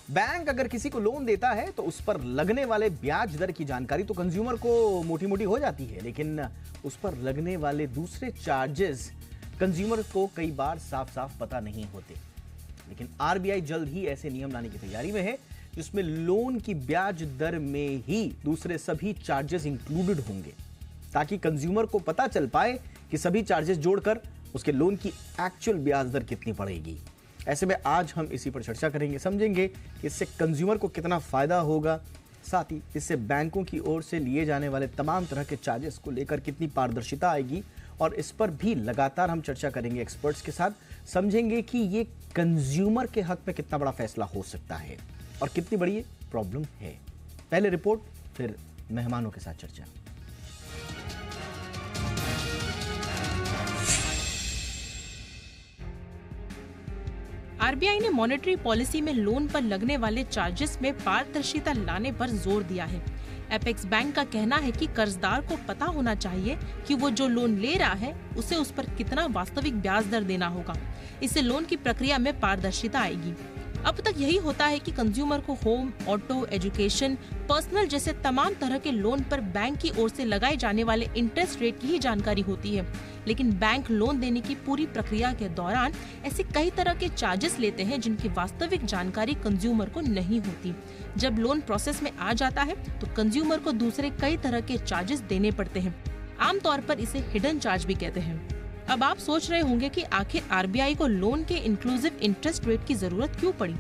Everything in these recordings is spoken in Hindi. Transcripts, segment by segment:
बैंक अगर किसी को लोन देता है तो उस पर लगने वाले ब्याज दर की जानकारी तो कंज्यूमर को मोटी मोटी हो जाती है, लेकिन उस पर लगने वाले दूसरे चार्जेस कंज्यूमर को कई बार साफ साफ पता नहीं होते। लेकिन आरबीआई जल्द ही ऐसे नियम लाने की तैयारी में है जिसमें लोन की ब्याज दर में ही दूसरे सभी चार्जेस इंक्लूडेड होंगे, ताकि कंज्यूमर को पता चल पाए कि सभी चार्जेस जोड़कर उसके लोन की एक्चुअल ब्याज दर कितनी पड़ेगी। ऐसे में आज हम इसी पर चर्चा करेंगे, समझेंगे कि इससे कंज्यूमर को कितना फायदा होगा, साथ ही इससे बैंकों की ओर से लिए जाने वाले तमाम तरह के चार्जेस को लेकर कितनी पारदर्शिता आएगी, और इस पर भी लगातार हम चर्चा करेंगे एक्सपर्ट्स के साथ, समझेंगे कि ये कंज्यूमर के हक में कितना बड़ा फैसला हो सकता है और कितनी बड़ी प्रॉब्लम है। पहले रिपोर्ट, फिर मेहमानों के साथ चर्चा। आरबीआई ने मॉनेटरी पॉलिसी में लोन पर लगने वाले चार्जेस में पारदर्शिता लाने पर जोर दिया है। एपेक्स बैंक का कहना है कि कर्जदार को पता होना चाहिए कि वो जो लोन ले रहा है उसे उस पर कितना वास्तविक ब्याज दर देना होगा। इससे लोन की प्रक्रिया में पारदर्शिता आएगी। अब तक यही होता है कि कंज्यूमर को होम, ऑटो, एजुकेशन, पर्सनल जैसे तमाम तरह के लोन पर बैंक की ओर से लगाए जाने वाले इंटरेस्ट रेट की ही जानकारी होती है, लेकिन बैंक लोन देने की पूरी प्रक्रिया के दौरान ऐसे कई तरह के चार्जेस लेते हैं जिनकी वास्तविक जानकारी कंज्यूमर को नहीं होती। जब लोन प्रोसेस में आ जाता है तो कंज्यूमर को दूसरे कई तरह के चार्जेस देने पड़ते हैं। आमतौर पर इसे हिडन चार्ज भी कहते हैं। अब आप सोच रहे होंगे कि आखिर आरबीआई को लोन के इंक्लूसिव इंटरेस्ट रेट की जरूरत क्यों पड़ी।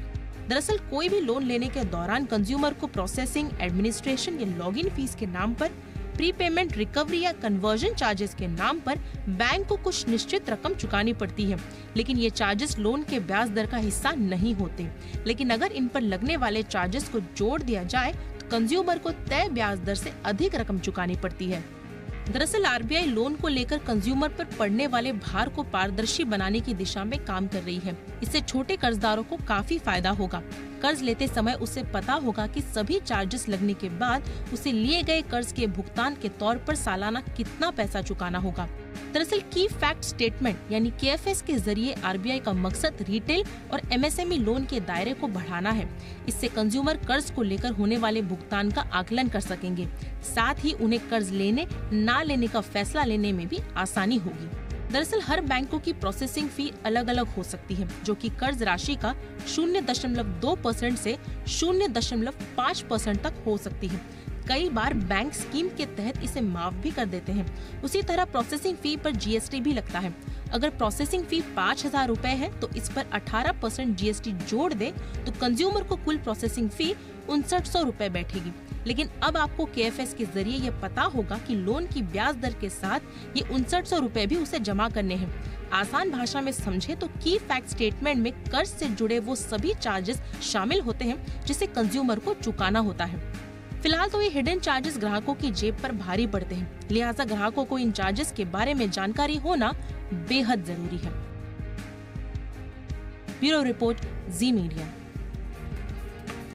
दरअसल कोई भी लोन लेने के दौरान कंज्यूमर को प्रोसेसिंग, एडमिनिस्ट्रेशन या लॉगिन फीस के नाम पर, प्रीपेमेंट, रिकवरी या कन्वर्जन चार्जेस के नाम पर बैंक को कुछ निश्चित रकम चुकानी पड़ती है, लेकिन ये चार्जेस लोन के ब्याज दर का हिस्सा नहीं होते। लेकिन अगर इन पर लगने वाले चार्जेस को जोड़ दिया जाए तो कंज्यूमर को तय ब्याज दर से अधिक रकम चुकानी पड़ती है। दरअसल आरबीआई लोन को लेकर कंज्यूमर पर पड़ने वाले भार को पारदर्शी बनाने की दिशा में काम कर रही है। इससे छोटे कर्जदारों को काफी फायदा होगा। कर्ज लेते समय उसे पता होगा कि सभी चार्जेस लगने के बाद उसे लिए गए कर्ज के भुगतान के तौर पर सालाना कितना पैसा चुकाना होगा। दरअसल की फैक्ट स्टेटमेंट यानी केएफएस के जरिए आरबीआई का मकसद रिटेल और एमएसएमई लोन के दायरे को बढ़ाना है। इससे कंज्यूमर कर्ज को लेकर होने वाले भुगतान का आकलन कर सकेंगे, साथ ही उन्हें कर्ज लेने ना लेने का फैसला लेने में भी आसानी होगी। दरअसल हर बैंकों की प्रोसेसिंग फी अलग अलग हो सकती है, जो कि कर्ज राशि का 0.2% से 0.5% तक हो सकती है। कई बार बैंक स्कीम के तहत इसे माफ भी कर देते हैं। उसी तरह प्रोसेसिंग फी पर जीएसटी भी लगता है। अगर प्रोसेसिंग फी 5,000 रुपए है तो इस पर 18% जीएसटी जोड़ दे तो कंज्यूमर को कुल प्रोसेसिंग फी 6,900 रुपए बैठेगी। लेकिन अब आपको केएफएस के जरिए ये पता होगा कि लोन की ब्याज दर के साथ ये 6,900 रुपए भी उसे जमा करने हैं। आसान भाषा में समझे तो की फैक्ट स्टेटमेंट में कर्ज से जुड़े वो सभी चार्जेस शामिल होते हैं जिसे कंज्यूमर को चुकाना होता है। फिलहाल तो ये हिडन चार्जेस ग्राहकों की जेब पर भारी पड़ते हैं, लिहाजा ग्राहकों को इन चार्जेस के बारे में जानकारी होना बेहद जरूरी है। ब्यूरो रिपोर्ट, जी मीडिया।